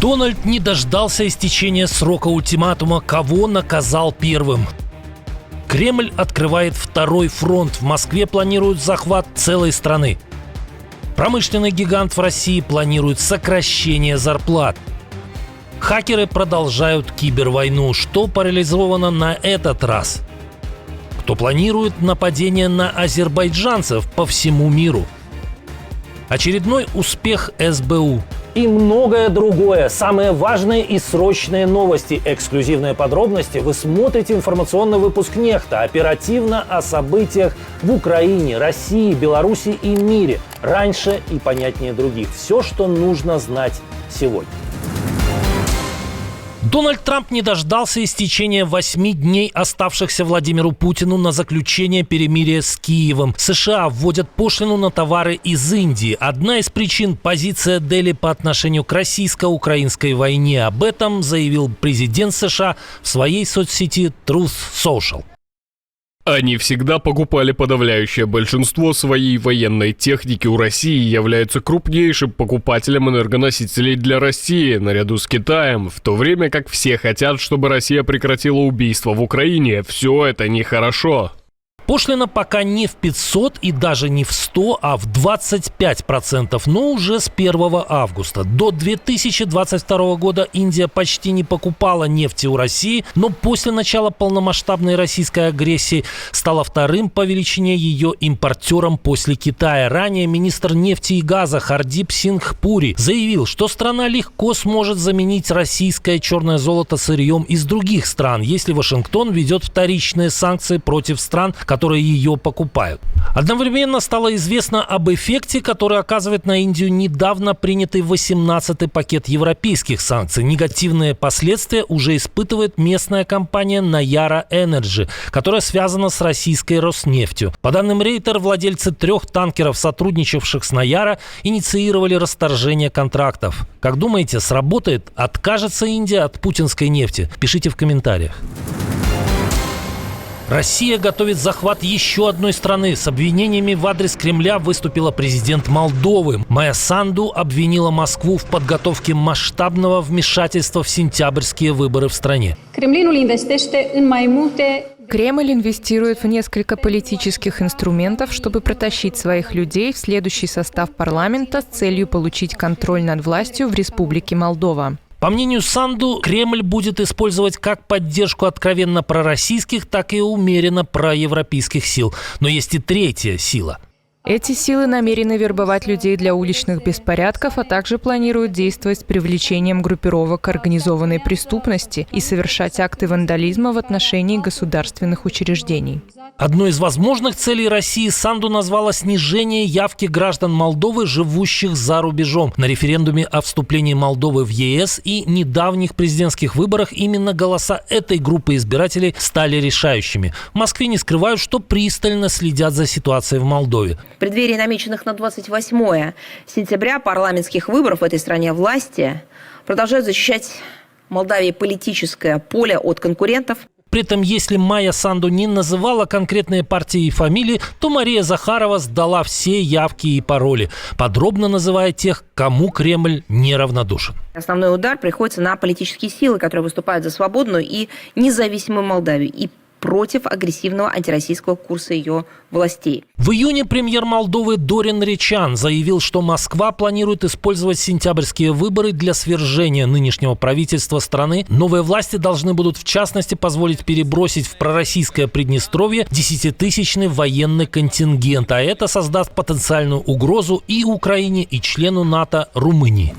Дональд не дождался истечения срока ультиматума, кого наказал первым. Кремль открывает второй фронт. В Москве планируют захват целой страны. Промышленный гигант в России планирует сокращение зарплат. Хакеры продолжают кибервойну. Что парализовано на этот раз? Кто планирует нападение на азербайджанцев по всему миру? Очередной успех СБУ. И многое другое. Самые важные и срочные новости. Эксклюзивные подробности вы смотрите информационный выпуск «Нехта». Оперативно о событиях в Украине, России, Беларуси и мире. Раньше и понятнее других. Все, что нужно знать сегодня. Дональд Трамп не дождался истечения 8 дней, оставшихся Владимиру Путину на заключение перемирия с Киевом. США вводят пошлину на товары из Индии. Одна из причин – позиция Дели по отношению к российско-украинской войне. Об этом заявил президент США в своей соцсети Truth Social. Они всегда покупали подавляющее большинство своей военной техники у России и являются крупнейшим покупателем энергоносителей для России, наряду с Китаем, в то время как все хотят, чтобы Россия прекратила убийство в Украине. Все это нехорошо. Пошлина пока не в 500 и даже не в 100, а в 25%, но уже с 1 августа. До 2022 года Индия почти не покупала нефти у России, но после начала полномасштабной российской агрессии стала вторым по величине ее импортером после Китая. Ранее министр нефти и газа Хардип Сингх Пури заявил, что страна легко сможет заменить российское черное золото сырьем из других стран, если Вашингтон введет вторичные санкции против стран, которые ее покупают. Одновременно стало известно об эффекте, который оказывает на Индию недавно принятый 18-й пакет европейских санкций. Негативные последствия уже испытывает местная компания Nayara Energy, которая связана с российской Роснефтью. По данным Рейтер, владельцы 3 танкеров, сотрудничавших с Nayara, инициировали расторжение контрактов. Как думаете, сработает? Откажется Индия от путинской нефти? Пишите в комментариях. Россия готовит захват еще одной страны. С обвинениями в адрес Кремля выступила президент Молдовы. Майя Санду обвинила Москву в подготовке масштабного вмешательства в сентябрьские выборы в стране. Кремль инвестирует в несколько политических инструментов, чтобы протащить своих людей в следующий состав парламента с целью получить контроль над властью в Республике Молдова. По мнению Санду, Кремль будет использовать как поддержку откровенно пророссийских, так и умеренно проевропейских сил. Но есть и третья сила. Эти силы намерены вербовать людей для уличных беспорядков, а также планируют действовать с привлечением группировок организованной преступности и совершать акты вандализма в отношении государственных учреждений. Одной из возможных целей России Санду назвала снижение явки граждан Молдовы, живущих за рубежом. На референдуме о вступлении Молдовы в ЕС и недавних президентских выборах именно голоса этой группы избирателей стали решающими. В Москве не скрывают, что пристально следят за ситуацией в Молдове. В преддверии намеченных на 28 сентября парламентских выборов в этой стране власти продолжают защищать Молдавии политическое поле от конкурентов. При этом, если Майя Санду не называла конкретные партии и фамилии, то Мария Захарова сдала все явки и пароли, подробно называя тех, кому Кремль неравнодушен. Основной удар приходится на политические силы, которые выступают за свободную и независимую Молдавию и против агрессивного антироссийского курса ее властей. В июне премьер Молдовы Дорин Речан заявил, что Москва планирует использовать сентябрьские выборы для свержения нынешнего правительства страны. Новые власти должны будут, в частности, позволить перебросить в пророссийское Приднестровье 10-тысячный военный контингент, а это создаст потенциальную угрозу и Украине, и члену НАТО Румынии.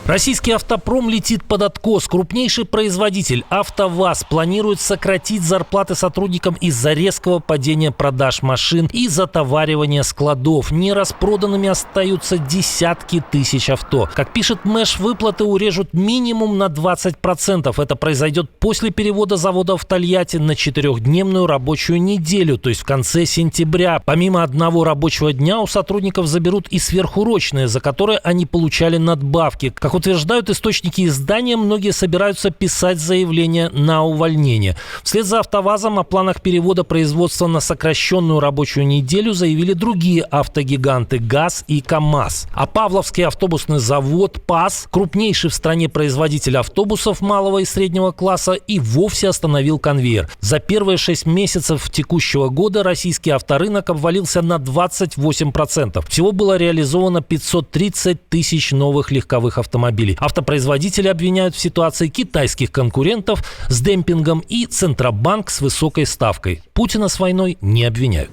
Российский автопром летит под откос. Крупнейший производитель АвтоВАЗ планирует сократить зарплаты сотрудникам из-за резкого падения продаж машин и затоваривания складов. Нераспроданными остаются десятки тысяч авто. Как пишет Мэш, выплаты урежут минимум на 20%. Это произойдет после перевода завода в Тольятти на 4-дневную рабочую неделю, то есть в конце сентября. Помимо одного рабочего дня у сотрудников заберут и сверхурочные, за которые они получали надбавки. Как утверждают источники издания, многие собираются писать заявление на увольнение. Вслед за АвтоВАЗом о планах перевода производства на сокращенную рабочую неделю заявили другие автогиганты ГАЗ и КАМАЗ. А Павловский автобусный завод ПАЗ, крупнейший в стране производитель автобусов малого и среднего класса, и вовсе остановил конвейер. За первые 6 месяцев текущего года российский авторынок обвалился на 28%. Всего было реализовано 530 тысяч новых легковых автомобилей. Автопроизводители обвиняют в ситуации китайских конкурентов с демпингом и Центробанк с высокой ставкой. Путина с войной не обвиняют.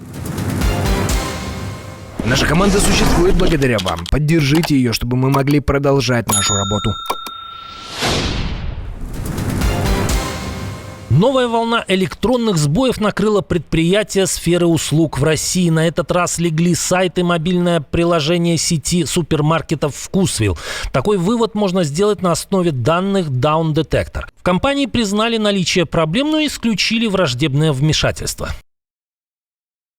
Наша команда существует благодаря вам. Поддержите ее, чтобы мы могли продолжать нашу работу. Новая волна электронных сбоев накрыла предприятия сферы услуг в России. На этот раз легли сайты, мобильное приложение сети супермаркетов «Вкусвилл». Такой вывод можно сделать на основе данных Down Detector. В компании признали наличие проблем, но исключили враждебное вмешательство.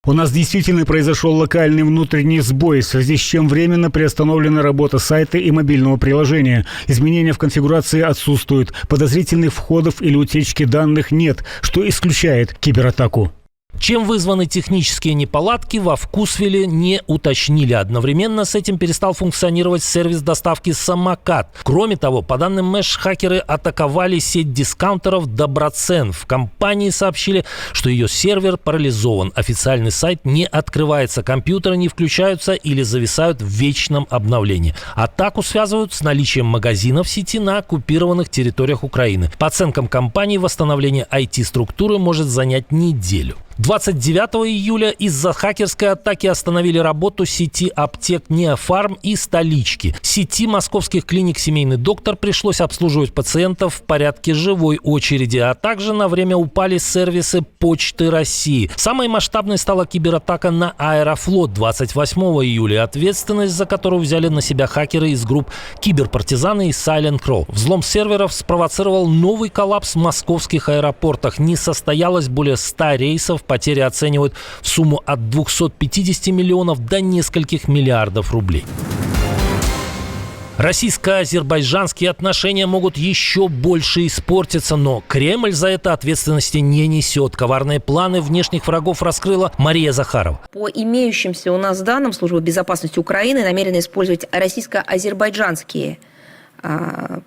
У нас действительно произошел локальный внутренний сбой, в связи с чем временно приостановлена работа сайта и мобильного приложения. Изменения в конфигурации отсутствуют, подозрительных входов или утечки данных нет, что исключает кибератаку. Чем вызваны технические неполадки, во «Вкусвилле» не уточнили. Одновременно с этим перестал функционировать сервис доставки «Самокат». Кроме того, по данным Мэш, хакеры атаковали сеть дискаунтеров «Доброцен». В компании сообщили, что ее сервер парализован. Официальный сайт не открывается, компьютеры не включаются или зависают в вечном обновлении. Атаку связывают с наличием магазинов сети на оккупированных территориях Украины. По оценкам компании, восстановление IT-структуры может занять неделю. 29 июля из-за хакерской атаки остановили работу сети аптек «Неофарм» и «Столички». Сети московских клиник «Семейный доктор» пришлось обслуживать пациентов в порядке живой очереди, а также на время упали сервисы Почты России. Самой масштабной стала кибератака на Аэрофлот 28 июля, ответственность за которую взяли на себя хакеры из групп «Киберпартизаны» и «Silent Crow». Взлом серверов спровоцировал новый коллапс в московских аэропортах. Не состоялось более 100 рейсов, потери оценивают в сумму от 250 миллионов до нескольких миллиардов рублей. Российско-азербайджанские отношения могут еще больше испортиться, но Кремль за это ответственности не несет. Коварные планы внешних врагов раскрыла Мария Захарова. По имеющимся у нас данным, Служба безопасности Украины намерена использовать российско-азербайджанские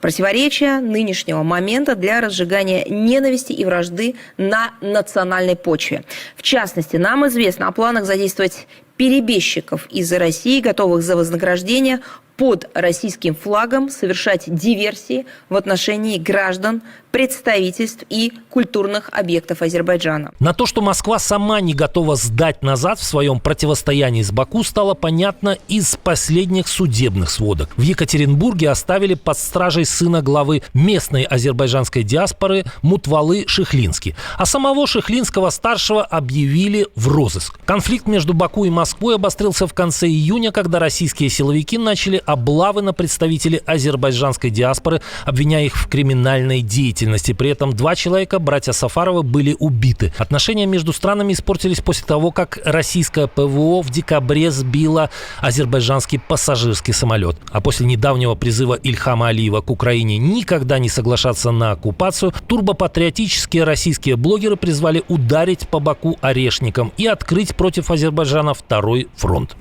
противоречия нынешнего момента для разжигания ненависти и вражды на национальной почве. В частности, нам известно о планах задействовать перебежчиков из России, готовых за вознаграждение под российским флагом совершать диверсии в отношении граждан, представительств и культурных объектов Азербайджана. На то, что Москва сама не готова сдать назад в своем противостоянии с Баку, стало понятно из последних судебных сводок. В Екатеринбурге оставили под стражей сына главы местной азербайджанской диаспоры Мутвалы Шихлински. А самого Шихлинского-старшего объявили в розыск. Конфликт между Баку и Москвой обострился в конце июня, когда российские силовики начали облавы на представителей азербайджанской диаспоры, обвиняя их в криминальной деятельности. При этом 2 человека, братья Сафаровы, были убиты. Отношения между странами испортились после того, как российское ПВО в декабре сбило азербайджанский пассажирский самолет. А после недавнего призыва Ильхама Алиева к Украине никогда не соглашаться на оккупацию, турбопатриотические российские блогеры призвали ударить по Баку орешником и открыть против Азербайджана второй фронт.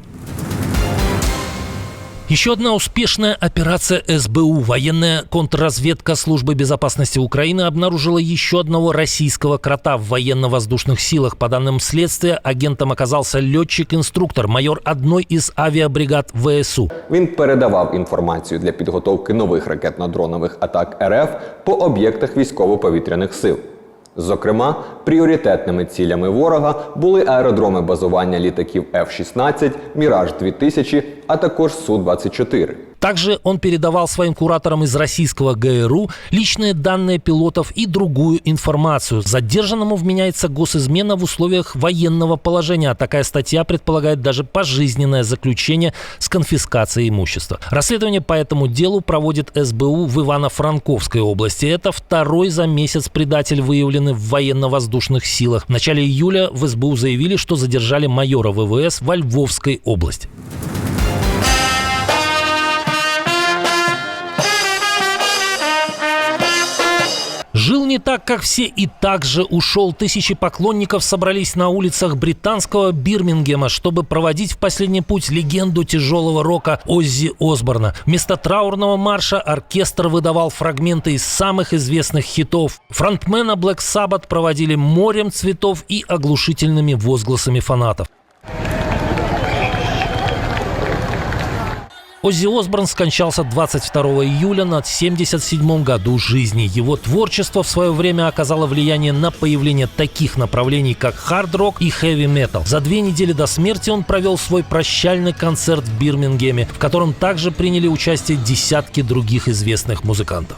Еще одна успешная операция СБУ. Военная контрразведка Службы безопасности Украины обнаружила еще одного российского крота в военно-воздушных силах. По данным следствия, агентом оказался летчик-инструктор, майор одной из авиабригад ВСУ. Він передавав інформацію для підготовки нових ракетно-дронових атак РФ по об'єктах військово-повітряних сил. Зокрема, пріоритетними цілями ворога були аеродроми базування літаків F-16, Міраж-2000, а також Су-24. Также он передавал своим кураторам из российского ГРУ личные данные пилотов и другую информацию. Задержанному вменяется госизмена в условиях военного положения. Такая статья предполагает даже пожизненное заключение с конфискацией имущества. Расследование по этому делу проводит СБУ в Ивано-Франковской области. Это второй за месяц предатель, выявленный в военно-воздушных силах. В начале июля в СБУ заявили, что задержали майора ВВС во Львовской области. Жил не так, как все, и также ушел. Тысячи поклонников собрались на улицах британского Бирмингема, чтобы проводить в последний путь легенду тяжелого рока Оззи Осборна. Вместо траурного марша оркестр выдавал фрагменты из самых известных хитов. Фронтмена Black Sabbath проводили морем цветов и оглушительными возгласами фанатов. Оззи Осборн скончался 22 июля на 77-м году жизни. Его творчество в свое время оказало влияние на появление таких направлений, как хард-рок и хэви-метал. За 2 недели до смерти он провел свой прощальный концерт в Бирмингеме, в котором также приняли участие десятки других известных музыкантов.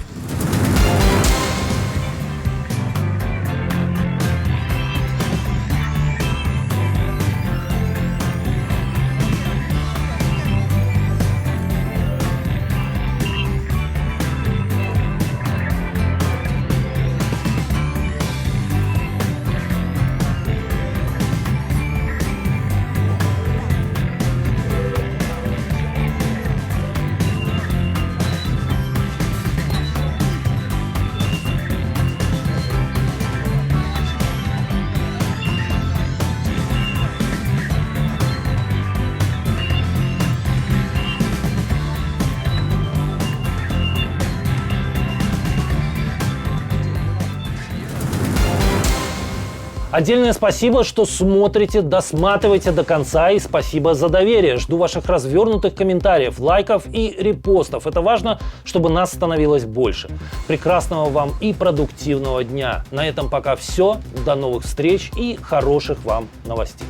Отдельное спасибо, что смотрите, досматриваете до конца, и спасибо за доверие. Жду ваших развернутых комментариев, лайков и репостов. Это важно, чтобы нас становилось больше. Прекрасного вам и продуктивного дня. На этом пока все. До новых встреч и хороших вам новостей.